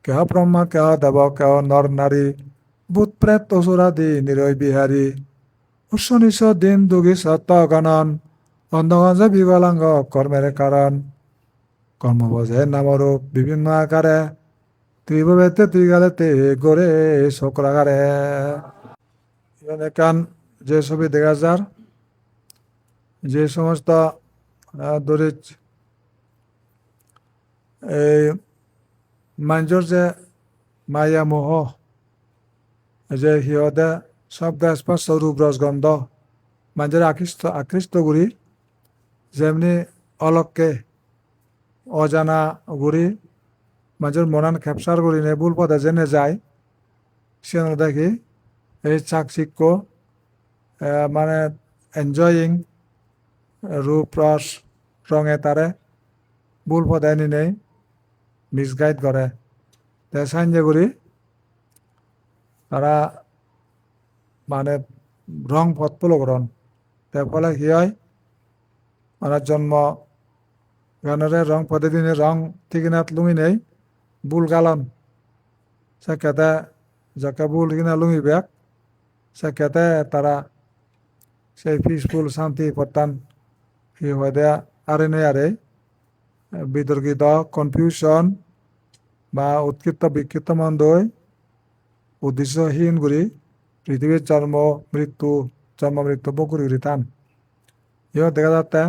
কেহ ব্রহ্মা কেহ দেব কেহ নর নারী ভূত প্রেত অসুরাদি নিরয় বিহারী উৎস নিঃস দিন দুগী সত্য গণন অন্ধগঞ্জ বিকলাঙ্গ কর্মের কারণ কর্মবজে নামরূপ বিভিন্ন আকারে ত্রিভুবেতে ত্রিকালেতে গড়ে শোকরাগারে এখান যে ছবি দেখা যার যে সমস্ত দরিদ্র এই মানুষের যে মায়া মোহ যে সিহঁতে শব্দ স্পর্শ রূপ রসগন্ধ মানুষের আকৃষ্ট করি যেমনি অলককে অজানা ঘুরি মানুষের মনান খেপসার করি নে ভুল পথে জেনে যায় সে দেখি এই চাকচিক্য মানে এনজয়িং রূপ রস রঙে তারে ভুল পথে নি নেই মিসগাইড করে সাহায্য করি তারা মানে রং পথ প্রলোভন তার ফলে কি হয় মানে জন্ম গানরে রং প্রতিদিনে রং ঠিকিনাত লুঙি নেই বুল গালন সে খেতে যাকে বুল কিনা লুঙি বেগ সে খেতে তারা সেই পিসফুল শান্তি প্রত্যান কি হয়ে দেয়া আরে নেই আরে বিতর্কিত কনফিউশন বা উৎকৃষ্ট বিক্ষিপ্ত মন্দই উদ্দেশ্যহীন করি পৃথিবীর জন্ম মৃত্যু বকুরি টান ইহ দেখা যাচ্ছে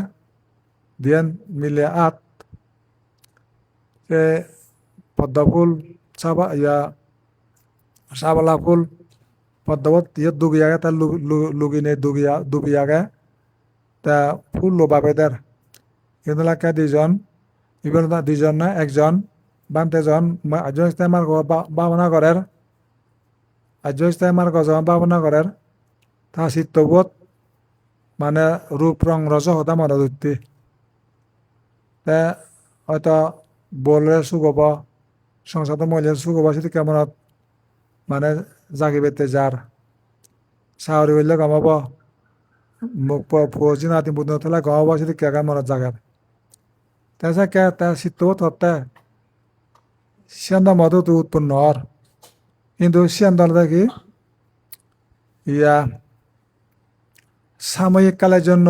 দিয়েন মিলে আত সে পদ্ম ফুল সাবালা ফুল পদ্মবত ইয়ে দুগি আগে তার লুগিনে দুবি আগে তা ফুল লোবাবে তার কিন্তু লাগে দুজন ইবেন দুজন না একজন বান্তেজন একজন ইস্তেমার ভাবনা করের একজন ইস্তেমার গজন ভাবনা করের তা চিত্তবোধ মানে রূপ রং রস হতা মনে ধরতে তে হয়তো বলের সুখ হব সংসার মহিলার সুখ হব সেটি কেমন মানে জাগি বেতে যার সাহরি হইলে গমাব ফৌজি নাতি বুদ্ধ থাকলে গমাব সেটি কে মনত জাগার তাই কে তা চিত্তবোধ হতে সিয়ান্দ মতো উৎপন্ন হর কিন্তু সিয়ান্দর দেখি ইয়া সাময়িক কালের জন্য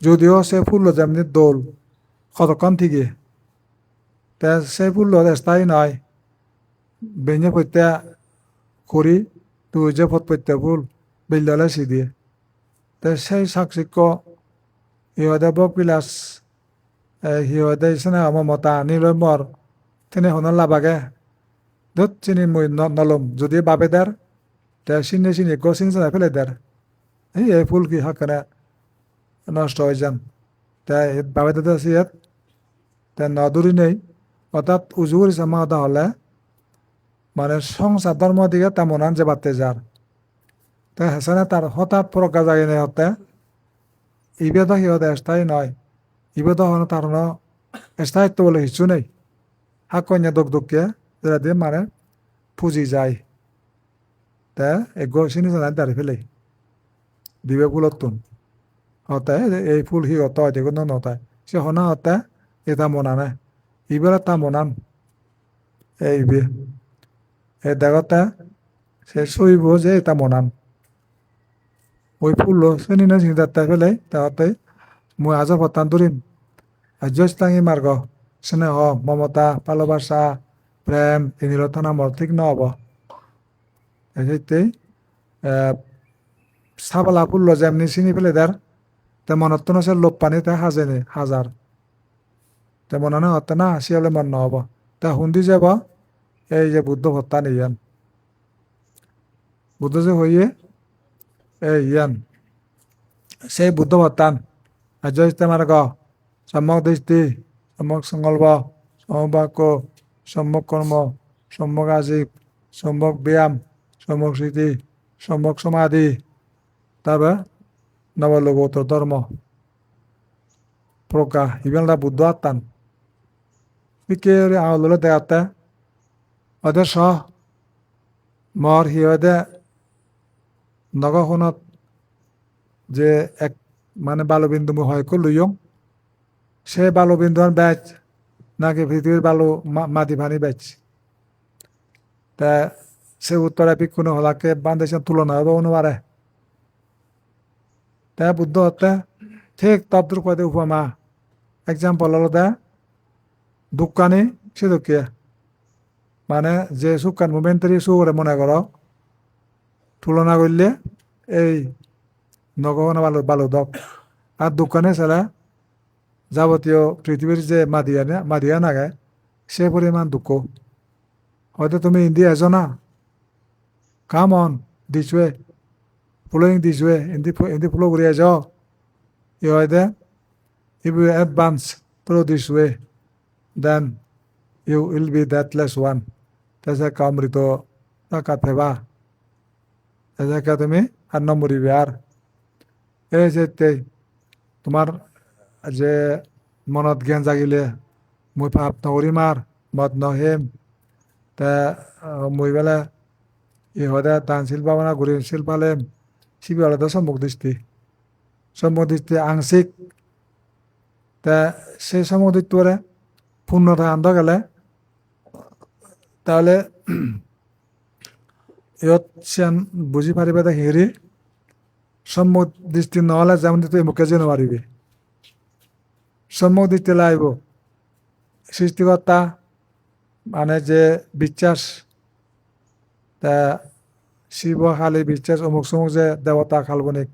যদিও সে ফুল যেমনি দোল কতক্ষণ থেকে তা সে ফুল স্থায়ী নয় বেঞ্জে পত্যা করি তুই যে ফত পত্যা ফুল বেলদলে সি দিয়ে তা সেই সাক্ষিক্য ইহদে ববিলাস সিহঁতে ইছনে মমতা নিৰমৰ তেনে হনৰ লাভাগে য'ত চিনি মই নলম যদি বাবে দাৰ তে চিনি চিনি চাই ফেলে দাৰ এই ফুল কি হাকনে নষ্ট হয়ে যান তাই বাবে দাদা আছে ইয়াত তে নদুরি নেই অর্থাৎ উজু করেছে মাদা হলে মানে সংসার ধর্ম দিকে তেমন যে বাড়তে যার তা হেসানে তার হঠাৎ প্রজ্ঞা জাগে নেই হতে ইবেদ সিহঁতে স্থায়ী নয় ইবেদ হন তার স্থায়িত্ব বলে কিছু নেই হাকন্যা দুঃখকে যেটা দিয়ে মানে পুঁজি যায় তা এগো চিনি জানাই দাঁড়িয়ে ফেলে দিবে ফুলত তুন হতে এই ফুল সি হত হয় দেখুন নতায় সে হনা হতে এটা মনানে ইবেলা তা মনান এইবে এই দেখতে সে সইব যে এটা মনান ওই ফুল চিনি না চিনি তাতে ফেলে তাহতে মই আজর পত্তান ধরিম আজ্যস্তাঙ্গি মার্গ স্নেহ মমতা ভালোবাসা প্রেম এগুলো নামর ঠিক নহব সেইতেই সাবালা ফুল যেমনি চিনি ফেলে দার তেমনত তো সে লোপ পানি তে হাজেনি হাজার তেমন হতে না হাসিয়ালে মন নহব তা হুন্দি যাব এই যে বুদ্ধ ভত্তা নিয়ান বুদ্ধ যে হইয়ে এই ইয়ান সেই বুদ্ধ ভত্তান আজ ইস্তেমার গ সম্যক দৃষ্টি সম্যক সংকল্প সমবাক্য সম্যক কর্ম সম্যক আজীব সম্যক ব্যায়াম সম্যক স্মৃতি সম্যক সমাধি তারপর নবলোকোত্তর ধর্ম প্রজ্ঞা ইবেলটা বুদ্ধ আত্মান কে আলো দেখাতে ওদের সহ মর সিহঁতে নগৰখনত যে এক মানে বালুবিন্দু হয় লুয়ং সে বালুবিন্দুর ব্যাচ নাকি পৃথিবীর বালু মাটি পানি ব্যাচ তা সে উত্তরে ভিক্ষুণী হলাকে বান্ধেছেন তুলনা হবে অনুবারে তা বুদ্ধ হতে ঠিক তদ্রুপ পদে উপমা এক্সাম্পল হলো দা দুঃখানি সে দুঃখিয়া মানে যে সুখান মোমেন্টারি সুরে মনে করো তুলনা করলে এই নগহনা ভালো ভালো দক আর দোকানে ছাড়া যাবতীয় পৃথিবীর যে মাদিয়া নাগায় সে পরিমাণ দুঃখ হয়তো তুমি ইন্ডিয়া এসো না come on this way following this way in the flow করে যাও you are there if you advance through this way then you will be that less one তাছাড়া কামৃত টাকা থেবা তাছাড়া তুমি আর নম্বরিবে আর এই যে তোমার যে মনত জ্ঞান জাগিলে মই পাপ নকৰিম আর মদ নহেম তা মই বেলা ইহদে দান শিল্পা বানা ঘুরি শিল্পালেম সিবি আলাদা সম্মুখ দৃষ্টি আংশিক তা সেই সম্মুখ দৃষ্টি পূর্ণতা আনতে গেলে তাহলে ইয়ত সিয়ান বুঝি পারিবে তা হেৰি সম্মুখ দৃষ্টি নহলে যেমন তুই মুখে যেন পারিবে সম্মুখ দৃষ্টি লাইব সৃষ্টিকর্তা মানে যে বিশ্বাস তা শিব খালি বিশ্বাস অমুক সমুক যে দেবতা কাল্পনিক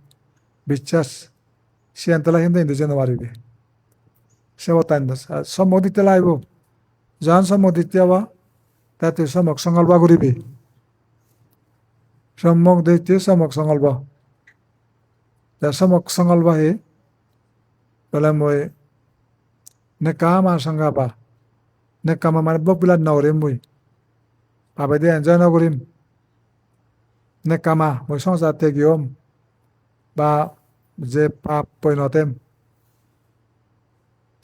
বিশ্বাস সিয়ান্তলা কিন্তু হিন্দু যেন পারিবে সে বতা সম্মুখ দিতে লাইব যখন সম্মুখ দিতে হব তা তুই সম্মুখ সংকল্প করিবি সম্মুখ দিতে সম্মুখ সংকল্প তা সম্মুখ সংকল্প হে বলে মই নেকামা সংগাপা নেকামা মানে বকবিলাত নকৰিম মই ভাবে দিয়ে এনজয় নকৰিম নেকামা মই সংসার ত্যাগীম বা যে পাপ পরিণতেম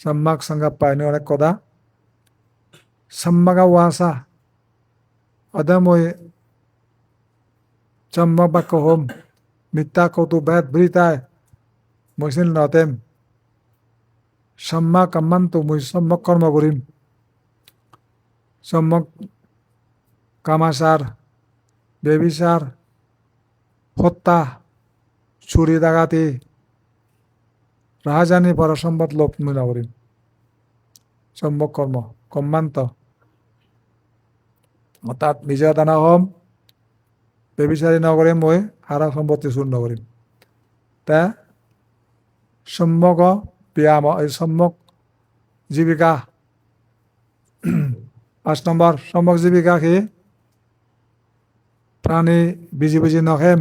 সম্মাক সংগাপা এনে অনেক কথা সম্মাগা ওয়াসা অদা মই সম্মক বাক্য হোম মিথ্যা কৌতুক বেদ বৃতায় মই চিন নতেম সম্মা কামান্তু মই সম্যক কর্ম করিম সম্যক কামাচার বেবিচার হত্যা চুরি ডাকাতি রাহাজানি পরসম্পদ লোভ মই নকৰিম সম্যক কৰ্ম কম্মান্ত অৰ্থাৎ নিজে দানা হম বেবিচাৰি নকৰিম মই হাৰা সম্পত্তি চুৰ নকৰিম তা সম্যক ব্যায়াম এই সম্যক জীবিকা 5 নম্বর সম্যক জীবিকা কি প্রাণী বিজি বিজি নহেম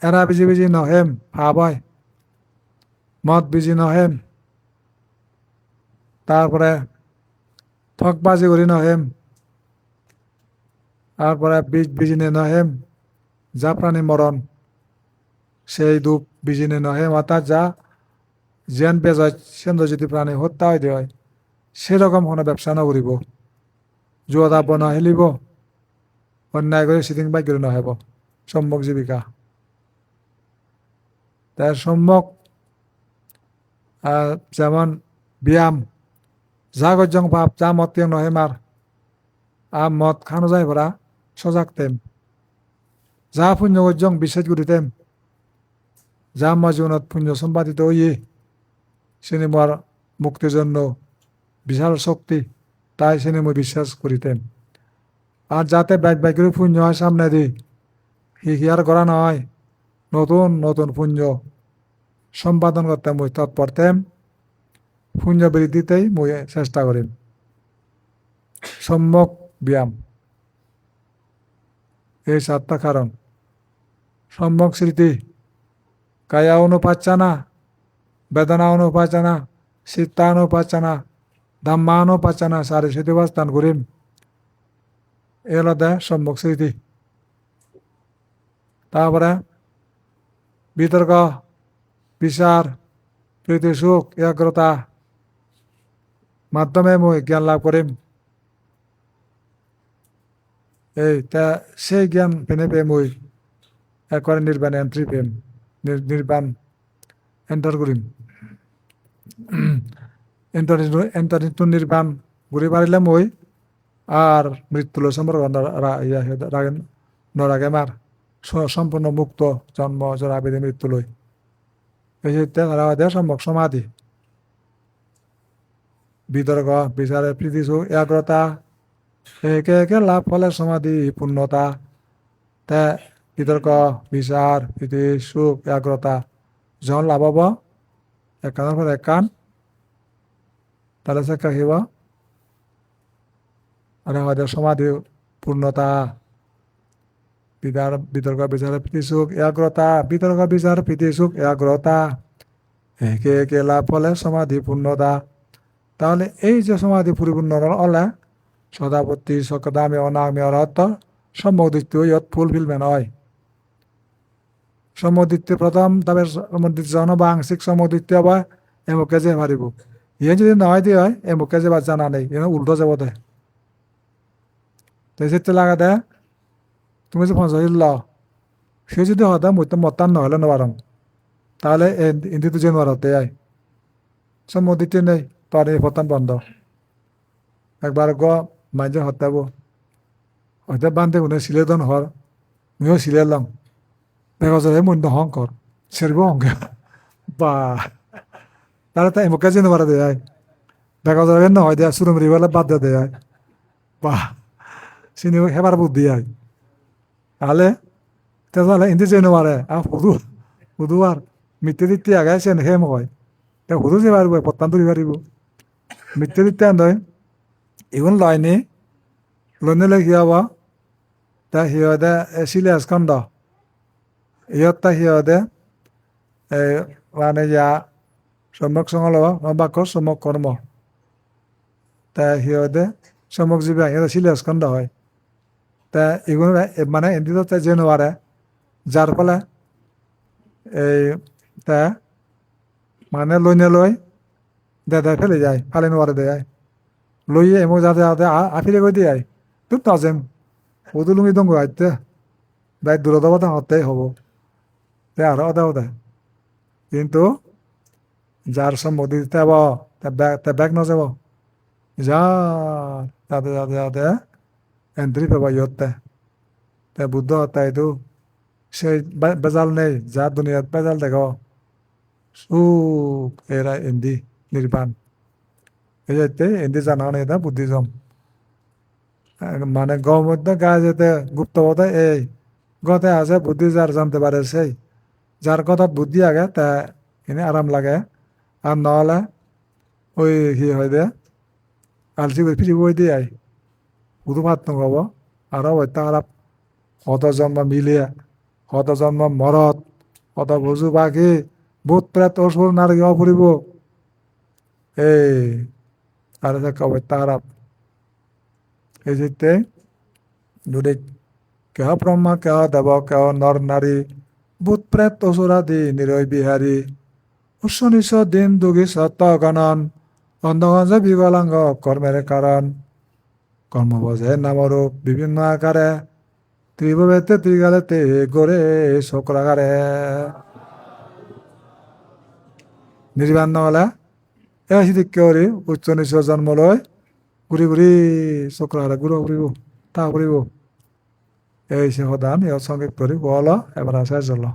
এরা বিজি বিজি নহেম ভাবাই মদ বিজি নহেম তারপরে ঠকবাজি করি নহেম তারপরে বীজ বিজিনে নহেম যা প্রাণী মরণ সেই দুপ বিজিনে নহেম অর্থাৎ যা জ্ঞান বেজয় সেন্দ্র যদি প্রাণী হত্যা হইতে হয় সেরকম কোনো ব্যবসা নকরিব জুয়া দাব নহেলিব অন্যায় করে সিটিং বাই করে নহব সম্যক জীবিকা তার সম্যক যেমন ব্যায়াম যা গজ্জং পাপ যা মত তিয়াং নহে মার মদ খানো যায় ভরা সজাগ তেম যা পুণ্য গজ্জং বিশ্বাস করিতেম যা আমার জীবনত পুণ্য সম্পাদিত হইয়ে সেনে মোর মুক্তির জন্য বিশাল শক্তি তাই সেনে মই বিশ্বাস করিতেম আর যাতে বাইক বাইকের পুণ্য হয় সামনে দি হিয়ার করা নয় নতুন নতুন পুণ্য সম্পাদন করতে মই তৎপরতেম পুণ্য বৃদ্ধিতেই মই চেষ্টা করিম সম্যক ব্যায়াম এই 7টা কারণ সম্যক স্মৃতি কায়া অনুপাচ্ছানা বেদনা অনুপাচ্ছানা চিত্তা অনুপাচ্ছানা ধাম্মা অনুপাচ্ছানা সারি স্মৃতিবাস্থান করিম এগুলো দেয় সম্যক স্মৃতি তারপরে বিতর্ক বিচার প্রীতি সুখ একাগ্রতা মাধ্যমে মই জ্ঞান লাভ করিম এই তা সেই জ্ঞান পেনে পেয়ে মই একবারে নির্বাণ এন্ট্রি পেম নির্বাণ এন্টার করিম এন্টার ইন্টু নির্বাণ ঘুরি পারিলে মই আর মৃত্যুলৈ সম্পর্ক নরাগে মার সম্পূর্ণ মুক্ত জন্ম জরা বেদে মৃত্যুলৈ এই যে তারা দেয় সম্যক সমাধি বিতর্ক বিচারে প্রীতি সুখ একাগ্রতা একে একে লাভ ফলে সমাধি পূর্ণতা তে বিতর্ক বিচার প্রীতি সুখ একাগ্রতা যখন লাভ হব একানের পর একান তাহলে সে কাহিব আর আমাদের সমাধি পূর্ণতা বিতর্ক বিচার প্রীতি সুখ একাগ্রতা বিতর্ক বিচার প্রীতি সুখ একাগ্রতা একে একে লাভ ফলে সমাধি পূর্ণতা তাহলে এই যে সমাধি পরিপূর্ণ হলে সদাপত্তি সকদামে অনামে অরহত সম্মোদিত্য ইয়ত ফুলফিলমেন্ট হয় সম্মোদিত্য প্রথম তবে সম্মোদিত জন বা আংশিক সম্মোদিত্য বা এমুকে যে পারিব ইয়ে যদি নহয় দিয়ে হয় এমুকে যে বা জানা নেই এনে উল্টো যাব দে তো লাগা দে তুমি যে পঞ্চাশ ল সে যদি হতা মই তো মতান নহলে নবারম তাহলে ইন্দি তো যে নরতে আয় সম্মোদিত্য নেই তোর এই পতান বন্ধ একবার মাঝে হত্যাব হয়তো বান্ধে উনি সিলে দন হর মিও সিলে লং বেগজরে মন হং কর সেরব অঙ্কে বা তাহলে তাই এমুকে যে নবার দেয় বেগজরে নহয় দেয়া সুরমরি বলে বাদ দে দেয় বা চিনি হেবার বুদ্ধি আয় তাহলে তাহলে ইন্দি যে নবারে আর হুদু আর মিথ্যে দিতে আগে সেন হেম হয় তা হুদু যে পারব পত্তান তুলি পারিব মিথ্যে দিতে আনয় ইগুন লয়নি লইলে কি হব তা সিহঁতে চিলেজ খণ্ড ইহঁত সিহঁতে মানে সম্যক সংল বাক্য সম্যক কর্ম তা সিহঁতে সম্যক জীবা সিহঁতে চিলেজ খণ্ড হয় তা এগুলো মানে এমনি তো যে নোৱাৰে যাৰ ফলে এই তা মানে লই দেদাই ফেলে যায় ফালে নোৱাৰে দেয় লইয়ে এমন যাতে যাতে আফিরে কই দিয়ে তুই তাজেম ওদু লুঙ্গি দঙ্গ আইতে দায় দূরদবতা হতেই হব তে আরো ওদা কিন্তু যার সম্মতি দিতে হব তা ব্যাগ ন যাব যা যাতে যাতে যাতে এন্ট্রি পাবা ইয়তে তে বুদ্ধ হত্যাই তো সেই বেজাল নেই যার দুনিয়াত বেজাল দেখো সুখ এরা এন্দি নির্বাণ এই যাইতে এন্দি জানা নেই না বুদ্ধিজম মানে মধ্যে গায়ে যেতে গুপ্তবতা এই গতে আছে বুদ্ধি যার জানতে পারে সেই যার কথা বুদ্ধি আগে তা এনে আরাম লাগে আর নহলে ওই কি হয় দে আলসি করে ফিরি বই দিয়ে শুধু ভাত নগাব আরো হত্যা খারাপ কত জন্ম মিলিয়ে কত জন্ম মরত কত বুঝু পাখি ভূত প্রেত অসুর নারী অপরিব এই আর হত্যা খারাপ এই যেতে যদি কেহ ব্রহ্মা কেহ দেব কেহ নর নারী ভূত প্রেত অসুরাদি নিরয় বিহারী উৎস নিঃস দিন দুগি সত্য গণন অন্ধগঞ্জ বিকলাঙ্গ কর্মের কারণ কর্মবজে নামরূপ বিভিন্ন আকারে ত্রিভুবেতে ত্রিগালেতে গড়ে শোকরাগারে নির্বাণ নহলে এসি দিকে উচ্চ নিঃস জন্ম লয় ঘুরি ঘুরি চক্রারে ঘুরে ফুরিব তা ফুরিব এই সে সদান এর সঙ্গে করি বল এবার আসে চলো